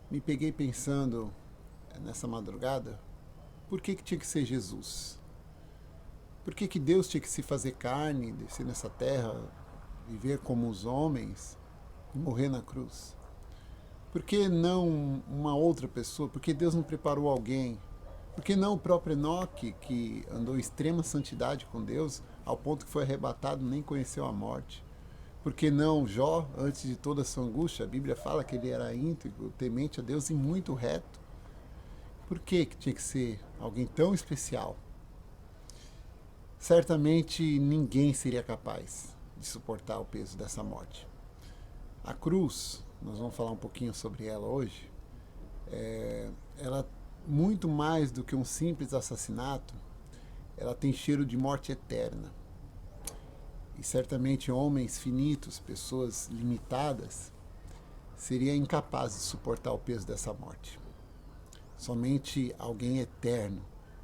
Me peguei pensando nessa madrugada, por que tinha que ser Jesus? Por que Deus tinha que se fazer carne, descer nessa terra, viver como os homens e morrer na cruz? Por que não uma outra pessoa? Por que Deus não preparou alguém? Por que não o próprio Enoque, que andou em extrema santidade com Deus, ao ponto que foi arrebatado, nem conheceu a morte? Por que não Jó, antes de toda a sua angústia? A Bíblia fala que ele era íntegro, temente a Deus e muito reto. Por que tinha que ser alguém tão especial? Certamente ninguém seria capaz de suportar o peso dessa morte. A cruz, nós vamos falar um pouquinho sobre ela hoje, ela, muito mais do que um simples assassinato, ela tem cheiro de morte eterna. E certamente homens finitos, pessoas limitadas, seriam incapazes de suportar o peso dessa morte. Somente alguém eterno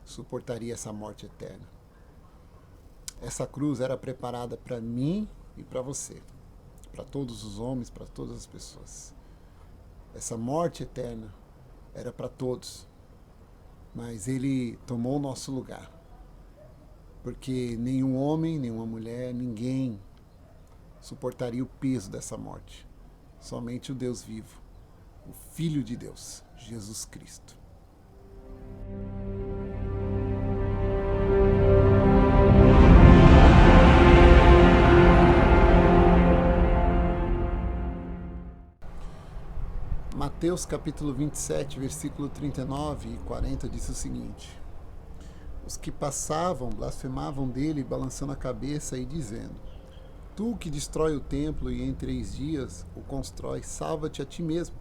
suportaria essa morte eterna. Essa cruz era preparada para mim e para você, para todos os homens, para todas as pessoas. Essa morte eterna era para todos, mas ele tomou o nosso lugar, porque nenhum homem, nenhuma mulher, ninguém suportaria o peso dessa morte. Somente o Deus vivo, o Filho de Deus, Jesus Cristo. Mateus capítulo 27, versículo 39 e 40 diz o seguinte: Os que passavam blasfemavam dele, balançando a cabeça e dizendo: Tu que destrói o templo e em 3 dias o constrói, salva-te a ti mesmo.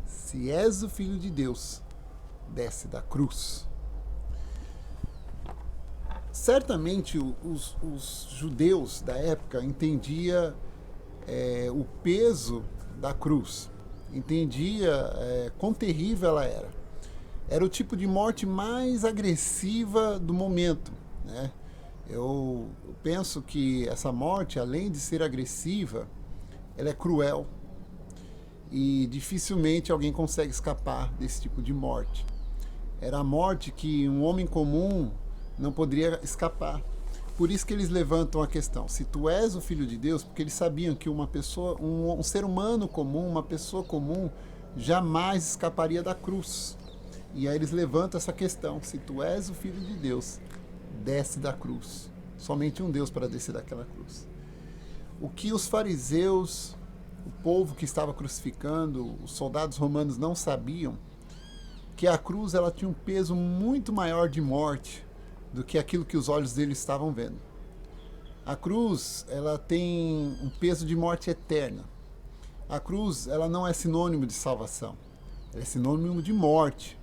Se és o Filho de Deus, desce da cruz. Certamente os judeus da época entendiam o peso da cruz, entendia quão terrível ela era. Era o tipo de morte mais agressiva do momento, né? Eu penso que essa morte, além de ser agressiva, ela é cruel e dificilmente alguém consegue escapar desse tipo de morte. Era a morte que um homem comum não poderia escapar. Por isso que eles levantam a questão: se tu és o Filho de Deus, porque eles sabiam que uma pessoa, um ser humano comum, uma pessoa comum, jamais escaparia da cruz. E aí eles levantam essa questão: se tu és o Filho de Deus, desce da cruz. Somente um Deus para descer daquela cruz. O que os fariseus, o povo que estava crucificando, os soldados romanos não sabiam, que a cruz ela tinha um peso muito maior de morte do que aquilo que os olhos deles estavam vendo. A cruz ela tem um peso de morte eterna. A cruz ela não é sinônimo de salvação, ela é sinônimo de morte.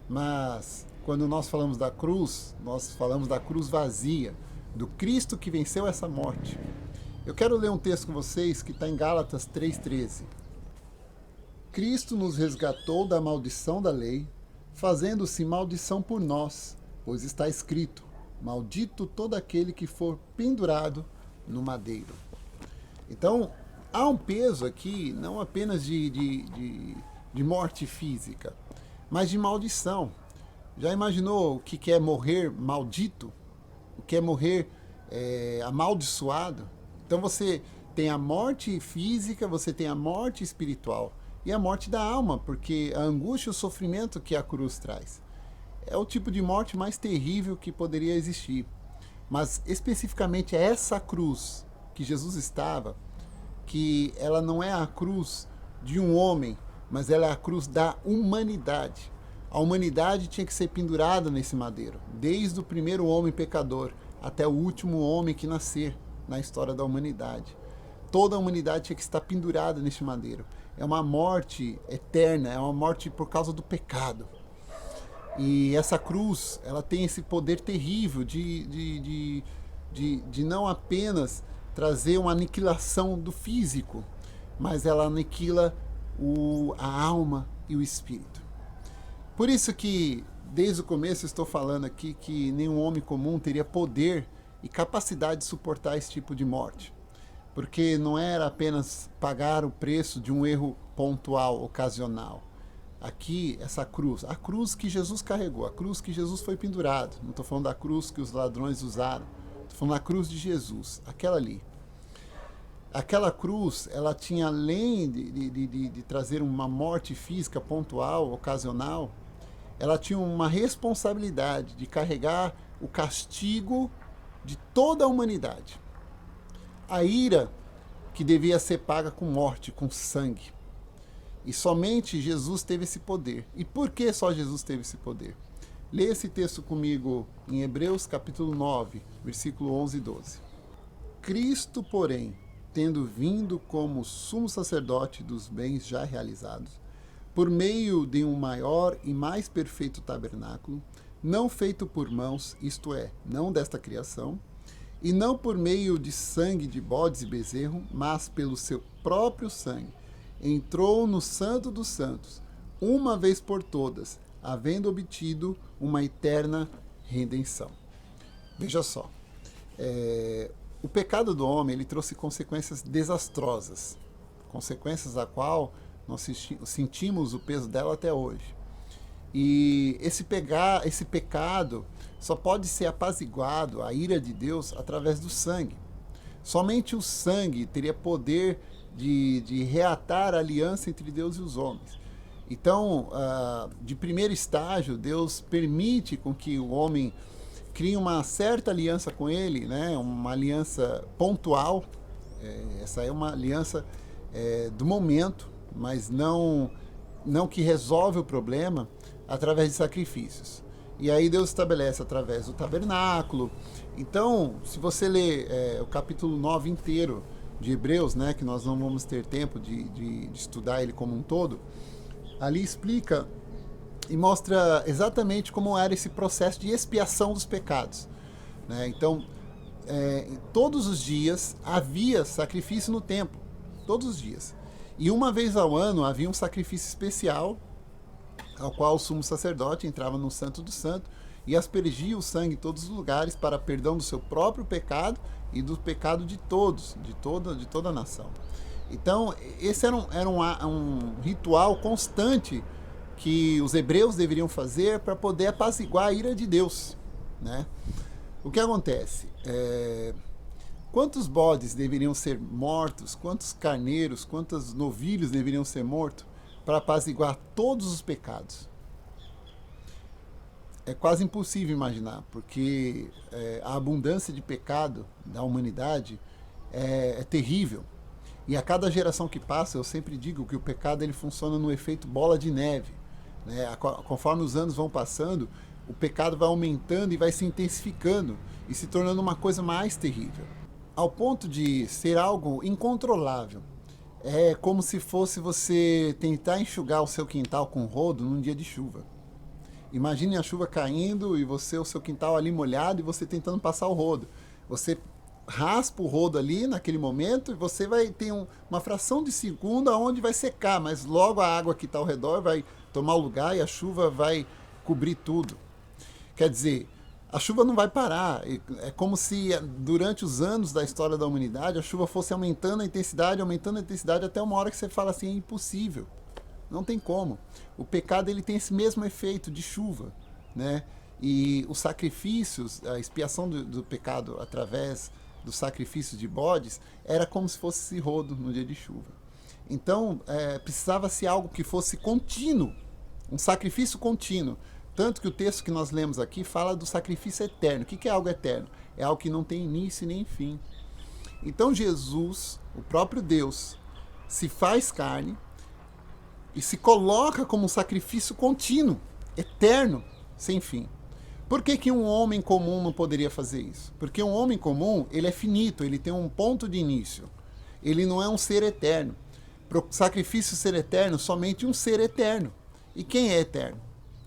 Mas quando nós falamos da cruz, nós falamos da cruz vazia, do Cristo que venceu essa morte. Eu quero ler um texto com vocês que está em Gálatas 3,13. Cristo nos resgatou da maldição da lei, fazendo-se maldição por nós, pois está escrito: maldito todo aquele que for pendurado no madeiro. Então, há um peso aqui, não apenas de morte física, mas de maldição. Já imaginou o que é morrer maldito? O que é morrer amaldiçoado? Então você tem a morte física, você tem a morte espiritual e a morte da alma, porque a angústia e o sofrimento que a cruz traz. É o tipo de morte mais terrível que poderia existir. Mas especificamente essa cruz que Jesus estava, que ela não é a cruz de um homem, mas ela é a cruz da humanidade. A humanidade tinha que ser pendurada nesse madeiro, desde o primeiro homem pecador até o último homem que nascer na história da humanidade. Toda a humanidade tinha que estar pendurada neste madeiro. É uma morte eterna, é uma morte por causa do pecado. E essa cruz, ela tem esse poder terrível de não apenas trazer uma aniquilação do físico, mas ela aniquila a alma e o espírito. Por isso que, desde o começo, estou falando aqui que nenhum homem comum teria poder e capacidade de suportar esse tipo de morte. Porque não era apenas pagar o preço de um erro pontual, ocasional. aqui essa cruz, a cruz que Jesus carregou, a cruz que Jesus foi pendurado. Não estou falando da cruz que os ladrões usaram, estou falando da cruz de Jesus, aquela ali. Aquela cruz, ela tinha, além de trazer uma morte física pontual, ocasional, ela tinha uma responsabilidade de carregar o castigo de toda a humanidade. A ira que devia ser paga com morte, com sangue. E somente Jesus teve esse poder. E por que só Jesus teve esse poder? Leia esse texto comigo em Hebreus capítulo 9, versículo 11 e 12. Cristo, porém, tendo vindo como sumo sacerdote dos bens já realizados, por meio de um maior e mais perfeito tabernáculo, não feito por mãos, isto é, não desta criação, e não por meio de sangue de bodes e bezerro, mas pelo seu próprio sangue, entrou no Santo dos Santos, uma vez por todas, havendo obtido uma eterna redenção. Veja só, o pecado do homem ele trouxe consequências desastrosas, consequências a qual nós sentimos o peso dela até hoje. E esse pecado só pode ser apaziguado, a ira de Deus, através do sangue. Somente o sangue teria poder de reatar a aliança entre Deus e os homens. Então, de primeiro estágio, Deus permite com que o homem cria uma certa aliança com ele, né? Uma aliança pontual. Essa é uma aliança do momento, mas não que resolve o problema através de sacrifícios. E aí Deus estabelece através do tabernáculo. Então, se você ler o capítulo 9 inteiro de Hebreus, né, que nós não vamos ter tempo de estudar ele como um todo, ali explica e mostra exatamente como era esse processo de expiação dos pecados, né? Então, todos os dias havia sacrifício no templo, todos os dias. E uma vez ao ano havia um sacrifício especial, ao qual o sumo sacerdote entrava no Santo do Santo e aspergia o sangue em todos os lugares para perdão do seu próprio pecado e do pecado de todos, de toda a nação. Então, esse era um ritual constante que os hebreus deveriam fazer para poder apaziguar a ira de Deus, né? O que acontece? Quantos bodes deveriam ser mortos? Quantos carneiros? Quantos novilhos deveriam ser mortos para apaziguar todos os pecados? É quase impossível imaginar, porque a abundância de pecado da humanidade é terrível. E a cada geração que passa, eu sempre digo que o pecado ele funciona no efeito bola de neve, né? Conforme os anos vão passando, o pecado vai aumentando e vai se intensificando e se tornando uma coisa mais terrível, ao ponto de ser algo incontrolável. É como se fosse você tentar enxugar o seu quintal com rodo num dia de chuva. Imagine a chuva caindo e o seu quintal ali molhado e você tentando passar o rodo. Você raspa o rodo ali naquele momento e você vai ter uma fração de segundo onde vai secar, mas logo a água que está ao redor vai tomar o lugar e a chuva vai cobrir tudo. Quer dizer, a chuva não vai parar. É como se durante os anos da história da humanidade a chuva fosse aumentando a intensidade até uma hora que você fala assim, é impossível. Não tem como. O pecado ele tem esse mesmo efeito de chuva, né? E os sacrifícios, a expiação do pecado através dos sacrifícios de bodes, era como se fosse esse rodo no dia de chuva. Então, precisava-se algo que fosse contínuo, um sacrifício contínuo. Tanto que o texto que nós lemos aqui fala do sacrifício eterno. O que é algo eterno? É algo que não tem início nem fim. Então Jesus, o próprio Deus, se faz carne e se coloca como um sacrifício contínuo, eterno, sem fim. Por que um homem comum não poderia fazer isso? Porque um homem comum, ele é finito, ele tem um ponto de início. Ele não é um ser eterno. Para o sacrifício ser eterno, somente um ser eterno. E quem é eterno?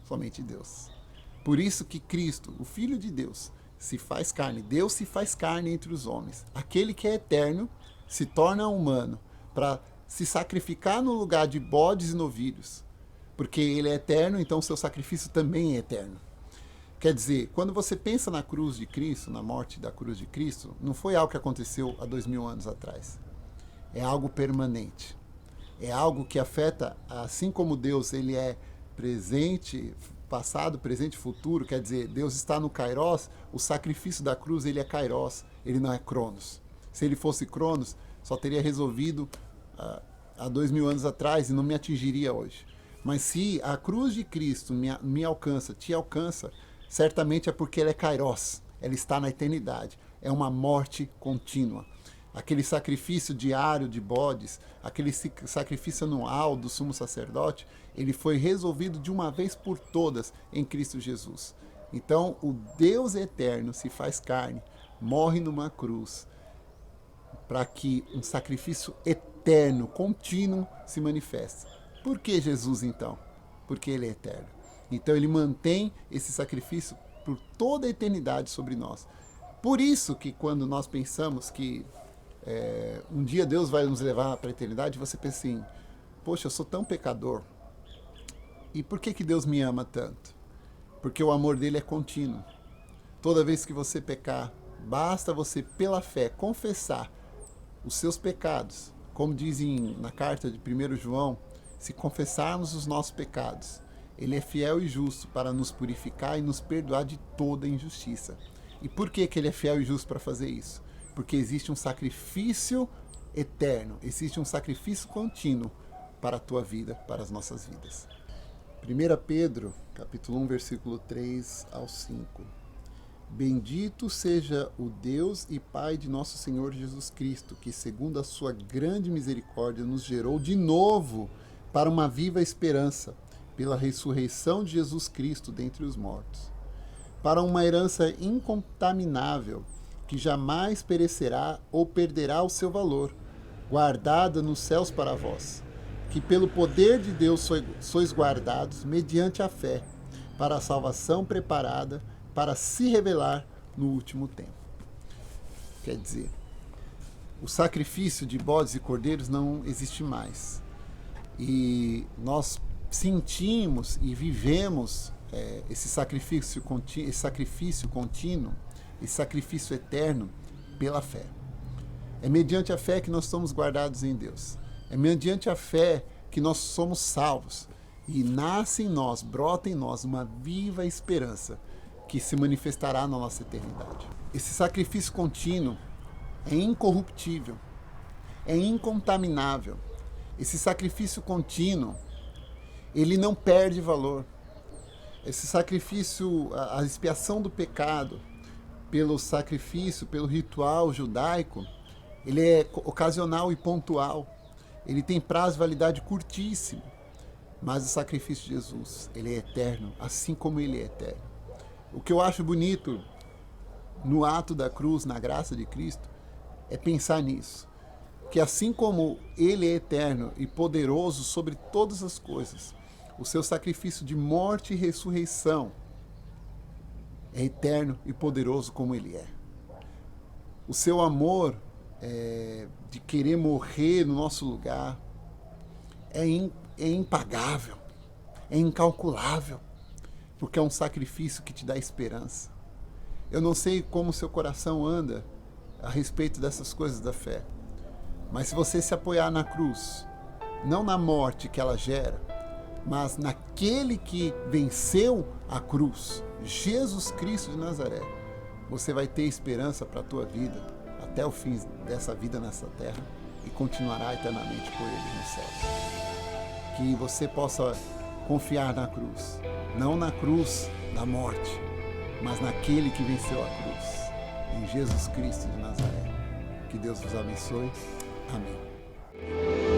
Somente Deus. Por isso que Cristo, o Filho de Deus, se faz carne. Deus se faz carne entre os homens. Aquele que é eterno se torna humano para se sacrificar no lugar de bodes e novilhos. Porque ele é eterno, então o seu sacrifício também é eterno. Quer dizer, quando você pensa na cruz de Cristo, na morte da cruz de Cristo, não foi algo que aconteceu há 2000 anos atrás. É algo permanente. É algo que afeta, assim como Deus ele é presente, passado, presente e futuro, quer dizer, Deus está no Kairos, o sacrifício da cruz, ele é Kairos, ele não é Cronos. Se ele fosse Cronos, só teria resolvido há 2000 anos atrás e não me atingiria hoje. Mas se a cruz de Cristo me alcança, te alcança, certamente é porque ela é Kairos, ela está na eternidade, é uma morte contínua. Aquele sacrifício diário de bodes, aquele sacrifício anual do sumo sacerdote, ele foi resolvido de uma vez por todas em Cristo Jesus. Então, o Deus eterno se faz carne, morre numa cruz, para que um sacrifício eterno, contínuo, se manifeste. Por que Jesus, então? Porque ele é eterno. Então, ele mantém esse sacrifício por toda a eternidade sobre nós. Por isso que quando nós pensamos que um dia Deus vai nos levar para a eternidade, você pensa assim, poxa, eu sou tão pecador. E por que Deus me ama tanto? Porque o amor dele é contínuo. Toda vez que você pecar, basta você, pela fé, confessar os seus pecados. Como dizem na carta de 1 João, se confessarmos os nossos pecados, ele é fiel e justo para nos purificar e nos perdoar de toda injustiça. E por que ele é fiel e justo para fazer isso? Porque existe um sacrifício eterno, existe um sacrifício contínuo para a tua vida, para as nossas vidas. 1 Pedro, capítulo 1, versículo 3 ao 5. Bendito seja o Deus e Pai de nosso Senhor Jesus Cristo, que segundo a sua grande misericórdia nos gerou de novo para uma viva esperança, pela ressurreição de Jesus Cristo dentre os mortos, para uma herança incontaminável, que jamais perecerá ou perderá o seu valor, guardada nos céus para vós, que pelo poder de Deus sois guardados mediante a fé, para a salvação preparada para se revelar no último tempo. Quer dizer, o sacrifício de bodes e cordeiros não existe mais. E nós sentimos e vivemos esse sacrifício contínuo, esse sacrifício eterno pela fé. É mediante a fé que nós somos guardados em Deus. É mediante a fé que nós somos salvos. E nasce em nós, brota em nós uma viva esperança que se manifestará na nossa eternidade. Esse sacrifício contínuo é incorruptível, é incontaminável. Esse sacrifício contínuo, ele não perde valor. Esse sacrifício, a expiação do pecado, pelo sacrifício, pelo ritual judaico, ele é ocasional e pontual. Ele tem prazo de validade curtíssimo. Mas o sacrifício de Jesus, ele é eterno, assim como ele é eterno. O que eu acho bonito no ato da cruz, na graça de Cristo, é pensar nisso. Que assim como ele é eterno e poderoso sobre todas as coisas, o seu sacrifício de morte e ressurreição é eterno e poderoso como ele é. O seu amor de querer morrer no nosso lugar é impagável, é incalculável, porque é um sacrifício que te dá esperança. Eu não sei como o seu coração anda a respeito dessas coisas da fé, mas se você se apoiar na cruz, não na morte que ela gera, mas naquele que venceu a cruz, Jesus Cristo de Nazaré, você vai ter esperança para a tua vida, até o fim dessa vida nessa terra, e continuará eternamente com ele nos céus. Que você possa confiar na cruz, não na cruz da morte, mas naquele que venceu a cruz, em Jesus Cristo de Nazaré. Que Deus vos abençoe. Amém.